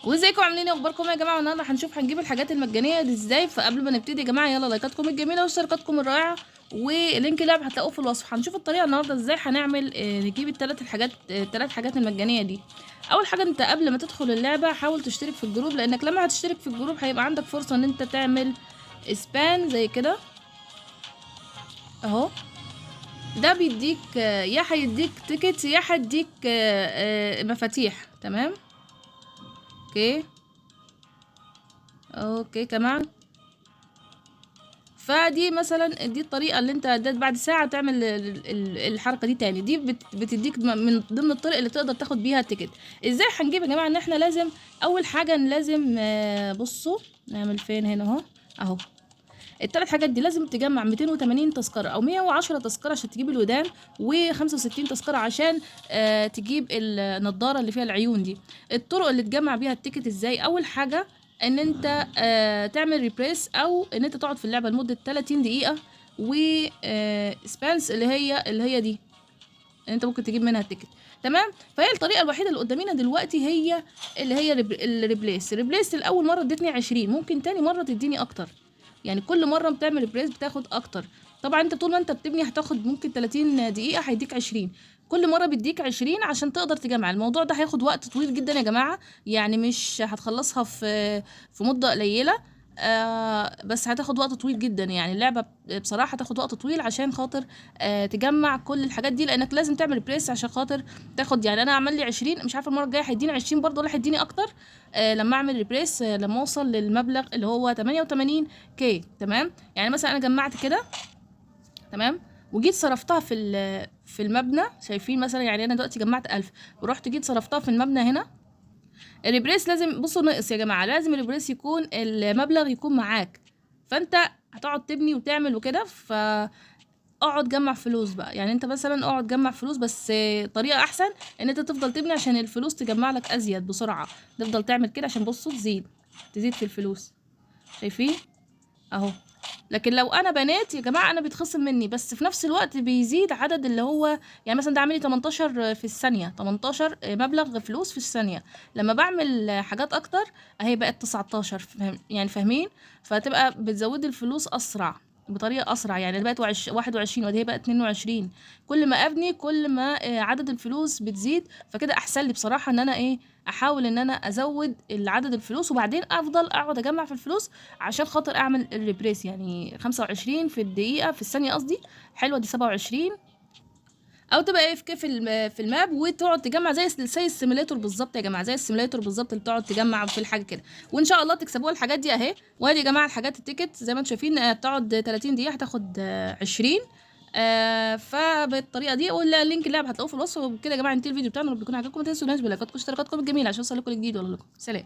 وازيكم عاملين ايه؟ اخباركم يا جماعه؟ النهارده هنجيب الحاجات المجانيه دي ازاي. فقبل ما نبتدي يا جماعه، يلا لايكاتكم الجميله واشتراكاتكم الرائعه ولينك اللعب هتلاقوه في الوصف. هنشوف الطريقه النهارده ازاي هنعمل نجيب الثلاث حاجات المجانيه دي. اول حاجه، انت قبل ما تدخل اللعبه حاول تشترك في الجروب، لانك لما هتشترك في الجروب هيبقى عندك فرصه ان انت تعمل سبان زي كده اهو. ده بيديك يا هيديك تيكت يا هيديك مفاتيح. تمام، اوكي اوكي كمان. فدي مثلا دي الطريقه اللي انت بعد ساعه تعمل الحركه دي تاني. دي بتديك من ضمن الطرق اللي تقدر تاخد بيها التيكت. ازاي هنجيب يا جماعه؟ ان احنا لازم اول حاجه لازم بصوا نعمل فين هنا اهو. الثلاث حاجات دي لازم تجمع 280 تذكره او 110 تذكره عشان تجيب الودان، و65 تذكره عشان تجيب النضاره اللي فيها العيون دي. الطرق اللي تجمع بيها التيكت ازاي؟ اول حاجه ان انت تعمل ريبريس، او ان انت تقعد في اللعبه لمده 30 دقيقه، و سبانس اللي هي دي انت ممكن تجيب منها التيكت. تمام. فهي الطريقه الوحيده اللي قدامنا دلوقتي هي اللي هي الريبليس. الاول مره ادتني 20، ممكن تاني مره تديني اكتر. يعني كل مره بتعمل ريبليس بتاخد اكتر. طبعا انت طول ما انت بتبني هتاخد ممكن 30 دقيقه هيديك 20. كل مره بيديك 20 عشان تقدر تجمع. الموضوع ده هياخد وقت طويل جدا يا جماعه، يعني مش هتخلصها في مده قليله. بس هتاخد وقت طويل جدا. يعني اللعبه بصراحه هتاخد وقت طويل عشان خاطر تجمع كل الحاجات دي، لانك لازم تعمل بريس عشان خاطر تاخد. يعني انا عمل لي 20، مش عارفه المره الجايه هيديني 20 برضه ولا هيديني اكتر. لما اعمل ريبريس لما اوصل للمبلغ اللي هو 88 كي. تمام. يعني مثلا انا جمعت كده، تمام، وجيت صرفتها في المبنى. شايفين مثلا؟ يعني انا دلوقتي جمعت 1000 ورحت جيت صرفتها في المبنى هنا. الريبريس لازم، بصوا ناقص يا جماعه، لازم الريبريس يكون المبلغ يكون معاك. فانت هتقعد تبني وتعمل وكده، اقعد جمع فلوس بقى. يعني انت مثلا اقعد جمع فلوس، بس طريقه احسن ان انت تفضل تبني عشان الفلوس تجمع لك ازيد بسرعه. تفضل تعمل كده عشان بصوا تزيد في الفلوس. شايفين اهو؟ لكن لو انا بنات يا جماعه انا بيتخصم مني، بس في نفس الوقت بيزيد عدد اللي هو، يعني مثلا ده عامل لي 18 في الثانيه، 18 مبلغ فلوس في الثانيه. لما بعمل حاجات اكتر اهي بقت 19. يعني فاهمين؟ فتبقى بتزود الفلوس اسرع، بطريقه اسرع. يعني بقت 21 وهي بقت 22. كل ما ابني كل ما عدد الفلوس بتزيد. فكده احسن لي بصراحه ان انا احاول ان انا ازود عدد الفلوس، وبعدين افضل اقعد اجمع في الفلوس عشان خاطر اعمل الريبريس. يعني 25 في الدقيقه، في الثانيه قصدي. حلوه دي 27. او تبقى في كيف في الماب وتقعد تجمع زي السيميليتور بالظبط يا جماعه، زي السيميليتور بالظبط اللي بتقعد تجمع في الحاجه كده. وان شاء الله تكسبوها الحاجات دي اهي. وادي يا جماعه الحاجات التيكت زي ما انتم شايفين، تقعد 30 دقيقه هتاخد 20. فبالطريقه دي، ولا لينك اللعب هتلاقوه في الوصف. وبكده يا جماعه انتهى الفيديو بتاعنا. رب يكون عجبكم. ما تنسوا الناس بلايكاتكم واشتراكاتكم الجميله عشان يوصل لكم الجديد. والله لكم سلام.